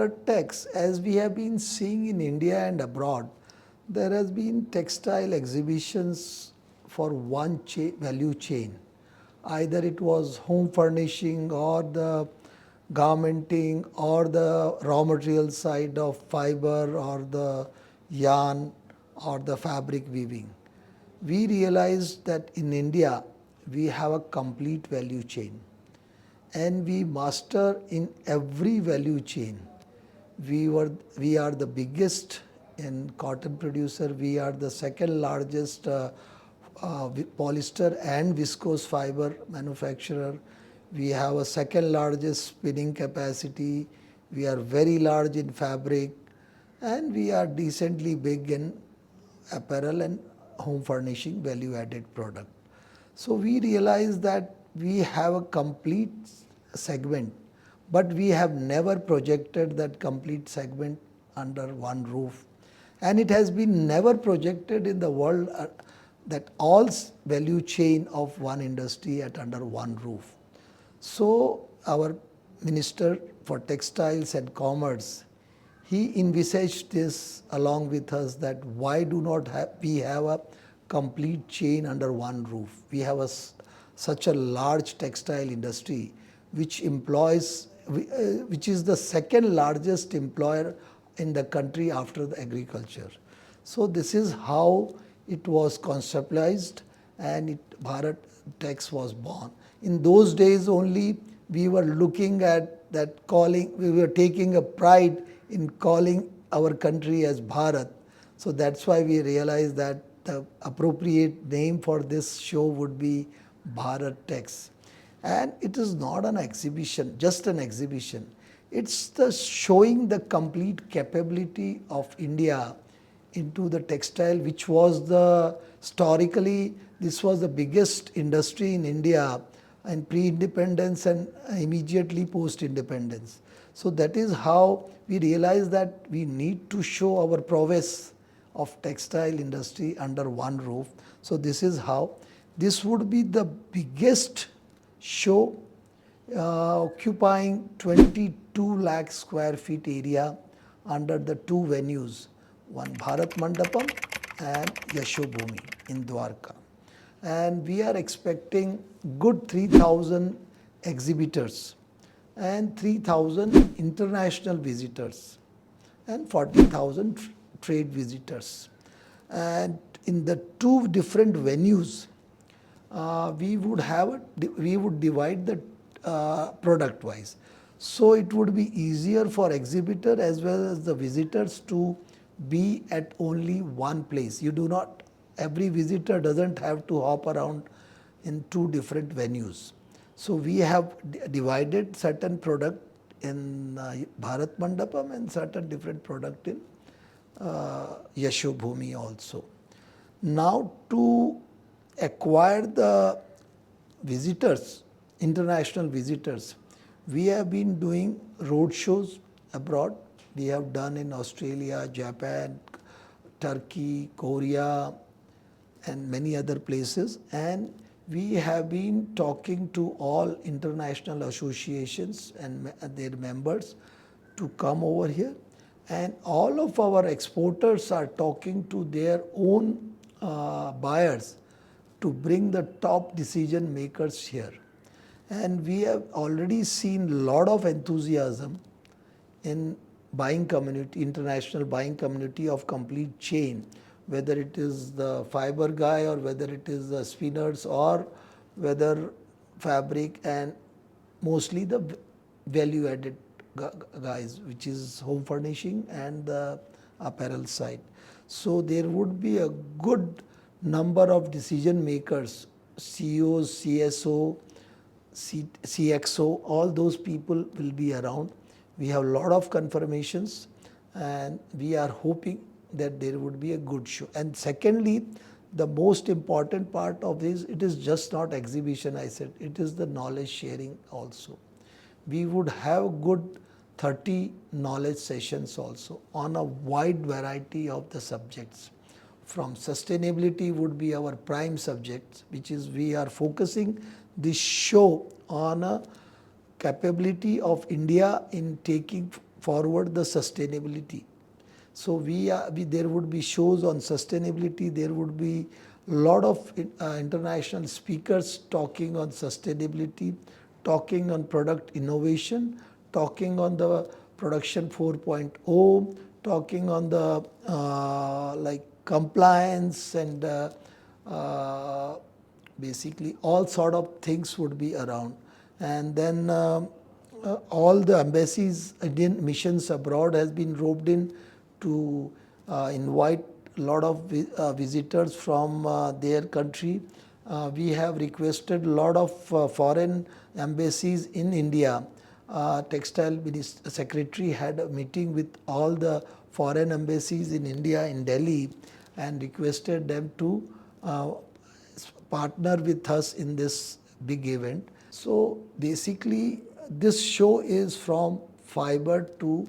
Bharat Tex, as we have been seeing in India and abroad, there has been textile exhibitions for one value chain. Either it was home furnishing or the garmenting or the raw material side of fiber or the yarn or the fabric weaving. We realized that in India we have a complete value chain and we master in every value chain. We are the biggest in cotton producer. We are the second largest polyester and viscose fiber manufacturer. We have a second largest spinning capacity. We are very large in fabric, and we are decently big in apparel and home furnishing value added product. So we realize that we have a complete segment, but we have never projected that complete segment under one roof. And it has been never projected in the world that all value chain of one industry at under one roof. So our Minister for Textiles and Commerce, he envisaged this along with us, that why do not we have a complete chain under one roof. We have such a large textile industry which employs, which is the second largest employer in the country after the agriculture. So this is how it was conceptualized, and Bharat Tex was born. In those days only we were looking at that, calling, we were taking a pride in calling our country as Bharat. So that's why we realized that the appropriate name for this show would be Bharat Tex. And it is not an exhibition, just an exhibition. It's the showing the complete capability of India into the textile, which was historically, this was the biggest industry in India and pre-independence and immediately post-independence. So that is how we realized that we need to show our prowess of textile industry under one roof. So this is how. This would be the biggest show occupying 22 lakh square feet area under the two venues, one Bharat Mandapam and Yashobhoomi in Dwarka. And we are expecting good 3,000 exhibitors and 3,000 international visitors and 40,000 trade visitors. And in the two different venues, we would divide the product wise. So it would be easier for exhibitor as well as the visitors to be at only one place. You do not, every visitor doesn't have to hop around in two different venues. So we have divided certain product in Bharat Mandapam and certain different product in Yashobhoomi also. Now to acquire the visitors, international visitors, we have been doing road shows abroad. We have done in Australia, Japan, Turkey, Korea, and many other places. And we have been talking to all international associations and their members to come over here. And all of our exporters are talking to their own buyers to bring the top decision makers here. And we have already seen a lot of enthusiasm in buying community, international buying community of complete chain, whether it is the fiber guy or whether it is the spinners or whether fabric, and mostly the value added guys, which is home furnishing and the apparel side. So there would be a good number of decision makers, CEOs, CSO, CXO, all those people will be around. We have a lot of confirmations and we are hoping that there would be a good show. And secondly, the most important part of this, it is just not exhibition, I said, it is the knowledge sharing also. We would have good 30 knowledge sessions also on a wide variety of the subjects. From sustainability would be our prime subject, which is we are focusing this show on a capability of India in taking forward the sustainability. So there would be shows on sustainability. There would be a lot of international speakers talking on sustainability, talking on product innovation, talking on the production 4.0, talking on the like compliance and basically all sort of things would be around. And then all the embassies, Indian missions abroad has been roped in to invite a lot of visitors from their country. We have requested a lot of foreign embassies in India. Textile Secretary had a meeting with all the foreign embassies in India, in Delhi, and requested them to partner with us in this big event. So basically, this show is from fiber to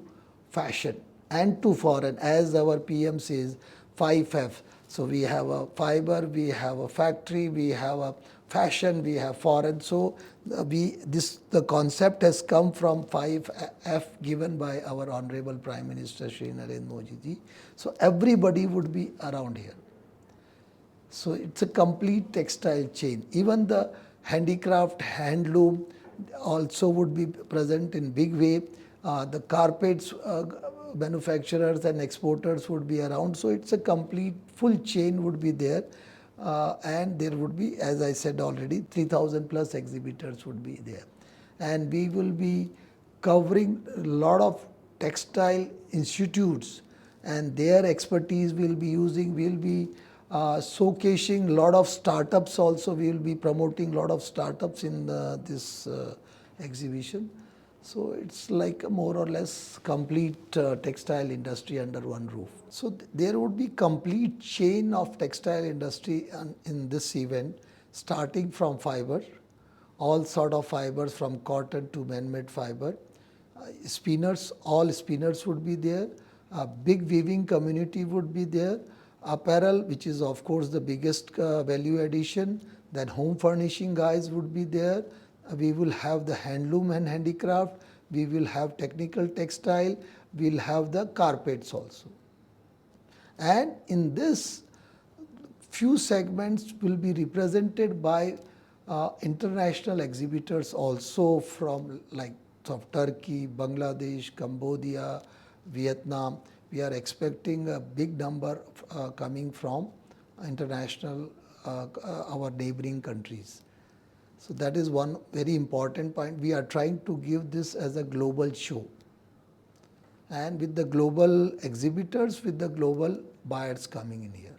fashion and to foreign, as our PM says, 5F. So we have a fiber, we have a factory, we have a fashion, we have foreign. So the concept has come from 5F given by our Honorable Prime Minister Shri Narendra Modi ji. So everybody would be around here. So it's a complete textile chain. Even the handicraft, handloom also would be present in big way. The carpets manufacturers and exporters would be around. So it's a complete full chain would be there. And there would be, as I said already, 3,000 plus exhibitors would be there. And we will be covering a lot of textile institutes, and their expertise will be using, will be showcasing a lot of startups also. We will be promoting a lot of startups in this exhibition. So it's like a more or less complete textile industry under one roof. So there would be complete chain of textile industry in this event, starting from fiber, all sort of fibers from cotton to man-made fiber. Spinners, all spinners would be there. A big weaving community would be there. Apparel, which is of course the biggest value addition. Then home furnishing guys would be there. We will have the handloom and handicraft. We will have technical textile. We will have the carpets also. And in this, few segments will be represented by international exhibitors also from like Turkey, Bangladesh, Cambodia, Vietnam. We are expecting a big number coming from international, our neighboring countries. So that is one very important point. We are trying to give this as a global show, and with the global exhibitors, with the global buyers coming in here.